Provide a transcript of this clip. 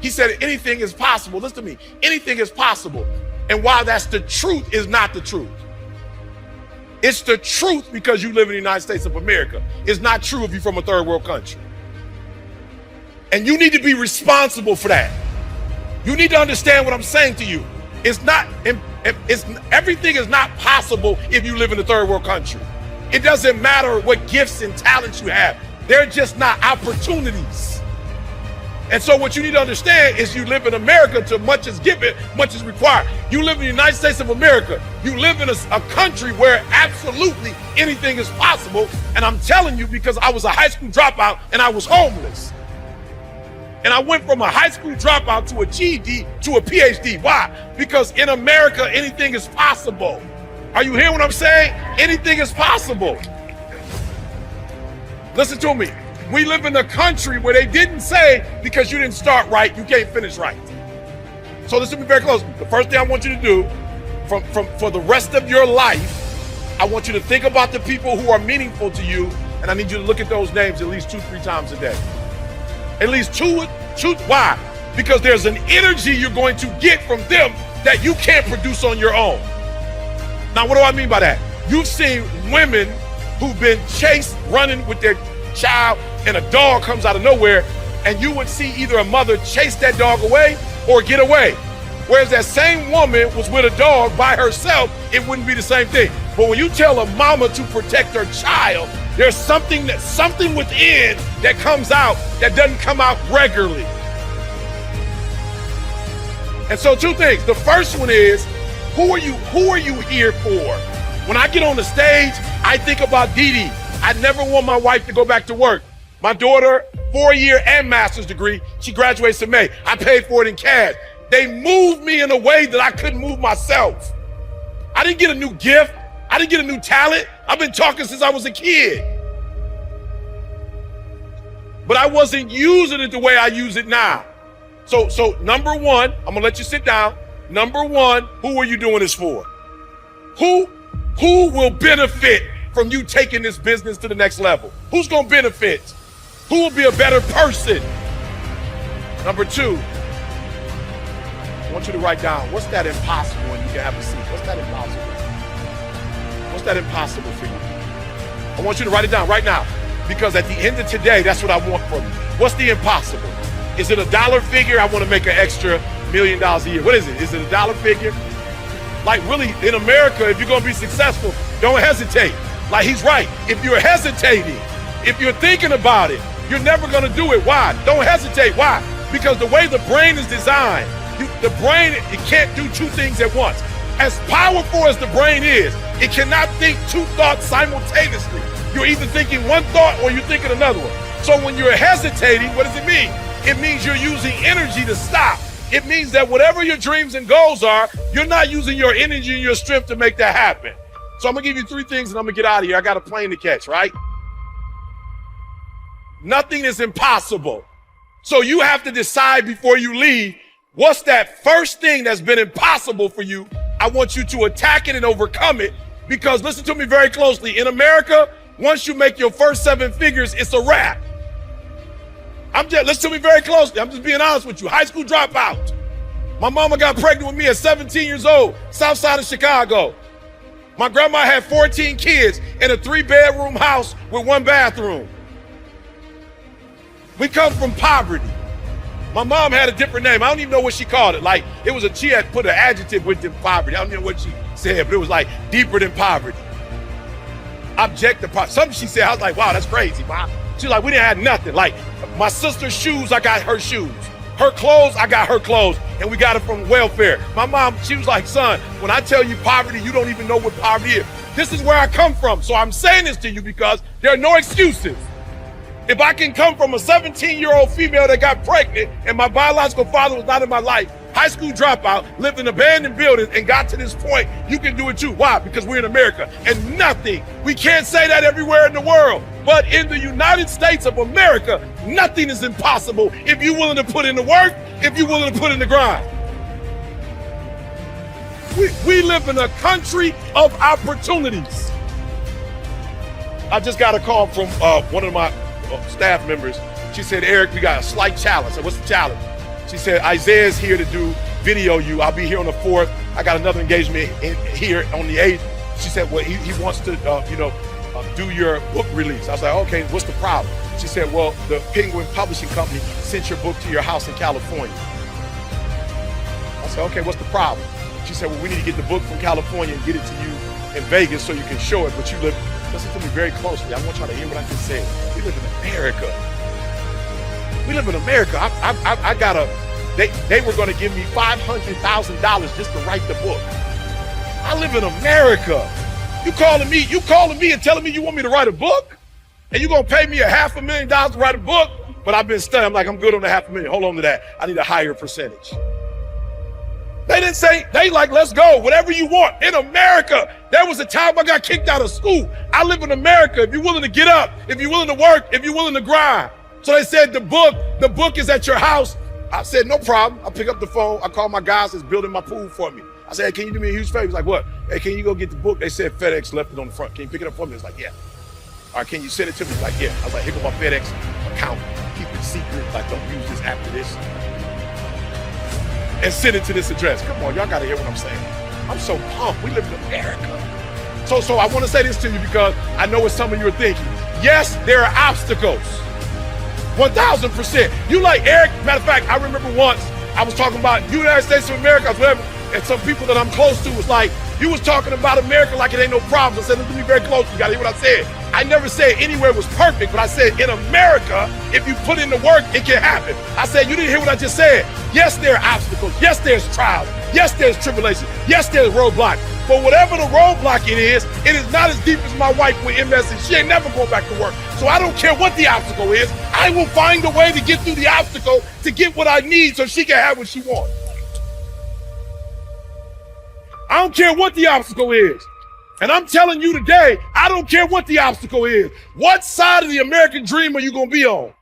He said anything is possible. Listen to me. Anything is possible. And while that's the truth, is not the truth. It's the truth because you live in the United States of America. It's not true if you're from a third world country. And you need to be responsible for that. You need to understand what I'm saying to you. Everything is not possible if you live in a third world country. It doesn't matter what gifts and talents you have. They're just not opportunities. And so what you need to understand is you live in America, to much is given, much is required. You live in the United States of America. You live in a country where absolutely anything is possible. And I'm telling you, because I was a high school dropout and I was homeless. And I went from a high school dropout to a GED to a PhD. Why? Because in America, anything is possible. Are you hearing what I'm saying? Anything is possible. Listen to me. We live in a country where they didn't say, because you didn't start right, you can't finish right. So listen to me very closely. The first thing I want you to do for the rest of your life, I want you to think about the people who are meaningful to you, and I need you to look at those names at least 2-3 times a day. At least two. Why? Because there's an energy you're going to get from them that you can't produce on your own. Now, what do I mean by that? You've seen women who've been chased running with their child and a dog comes out of nowhere, and you would see either a mother chase that dog away or get away. Whereas that same woman was with a dog by herself, it wouldn't be the same thing. But when you tell a mama to protect her child, there's something within that comes out that doesn't come out regularly. And so two things. The first one is, who are you here for? When I get on the stage, I think about Dee Dee. I never want my wife to go back to work. My daughter, 4-year and master's degree, she graduates in May. I paid for it in cash. They moved me in a way that I couldn't move myself. I didn't get a new gift. I didn't get a new talent. I've been talking since I was a kid. But I wasn't using it the way I use it now. So number one, I'm gonna let you sit down. Number one, who are you doing this for? Who will benefit from you taking this business to the next level? Who's gonna benefit? Who will be a better person? Number two, I want you to write down, what's that impossible, and you can have a seat. What's that impossible? What's that impossible for you? I want you to write it down right now, because at the end of today, that's what I want from you. What's the impossible? Is it a dollar figure? I want to make an extra $1 million a year. What is it? Is it a dollar figure? Like really, in America, if you're gonna be successful, don't hesitate. Like he's right. If you're hesitating, if you're thinking about it, you're never gonna do it. Why? Don't hesitate. Why? Because the way the brain is designed, the brain, it can't do two things at once. As powerful as the brain is, it cannot think two thoughts simultaneously. You're either thinking one thought or you're thinking another one. So when you're hesitating, what does it mean? It means you're using energy to stop. It means that whatever your dreams and goals are, you're not using your energy and your strength to make that happen. So I'm gonna give you 3 things and I'm gonna get out of here. I got a plane to catch, right? Nothing is impossible. So you have to decide before you leave, what's that first thing that's been impossible for you? I want you to attack it and overcome it, because listen to me very closely. In America, once you make your first 7 figures, it's a wrap. Listen to me very closely. I'm just being honest with you. High school dropout. My mama got pregnant with me at 17 years old, south side of Chicago. My grandma had 14 kids in a 3-bedroom house with 1 bathroom. We come from poverty. My mom had a different name. I don't even know what she called it. Like, she had put an adjective with poverty. I don't know what she said, but it was like deeper than poverty. Objective poverty. Something she said, I was like, wow, that's crazy, Mom. She's like, we didn't have nothing. Like, my sister's shoes, I got her shoes. Her clothes, I got her clothes. And we got it from welfare. My mom, she was like, son, when I tell you poverty, you don't even know what poverty is. This is where I come from. So I'm saying this to you because there are no excuses. If I can come from a 17-year-old female that got pregnant and my biological father was not in my life, high school dropout, lived in abandoned buildings and got to this point, you can do it too. Why? Because we're in America. And we can't say that everywhere in the world, but in the United States of America, nothing is impossible if you're willing to put in the work, if you're willing to put in the grind. We live in a country of opportunities. I just got a call from one of my staff members. She said, Eric, we got a slight challenge. I said, what's the challenge? She said, Isaiah's here to do video you. I'll be here on the 4th. I got another engagement here on the 8th. She said, well, he wants to, do your book release. I was like, okay, what's the problem? She said, well, the Penguin Publishing Company sent your book to your house in California. I said, okay, what's the problem? She said, well, we need to get the book from California and get it to you in Vegas so you can show it, but you live, listen to me very closely. I want y'all to hear what I just said. We live in America. We live in America. I got they were gonna give me $500,000 just to write the book. I live in America. You calling me and telling me you want me to write a book? And you gonna pay me $500,000 to write a book? But I've been studying, I'm like, I'm good on the $500,000. Hold on to that. I need a higher percentage. They didn't say, they like, let's go, whatever you want. In America, there was a time I got kicked out of school. I live in America. If you're willing to get up, if you're willing to work, if you're willing to grind. So they said, the book is at your house. I said, no problem. I pick up the phone. I call my guys that's building my pool for me. I said, hey, can you do me a huge favor? He's like, what? Hey, can you go get the book? They said FedEx left it on the front. Can you pick it up for me? It's like, yeah. All right, can you send it to me? He's like, yeah. I was like, here go my FedEx account. Keep it secret. Like, don't use this after this. And send it to this address. Come on, y'all gotta hear what I'm saying. I'm so pumped. We live in America. So I want to say this to you because I know what some of you are thinking. Yes, there are obstacles. 1,000%. You like Eric? Matter of fact, I remember once I was talking about United States of America, whatever, and some people that I'm close to was like, you was talking about America like it ain't no problem. I said, look at me very close. You gotta hear what I said. I never said anywhere was perfect, but I said in America, if you put in the work, it can happen. I said, you didn't hear what I just said. Yes, there are obstacles. Yes, there's trials. Yes, there's tribulation. Yes, there's roadblocks. But whatever the roadblock it is not as deep as my wife with MS, and she ain't never going back to work. So I don't care what the obstacle is. I will find a way to get through the obstacle to get what I need so she can have what she wants. I don't care what the obstacle is. And I'm telling you today, I don't care what the obstacle is. What side of the American dream are you going to be on?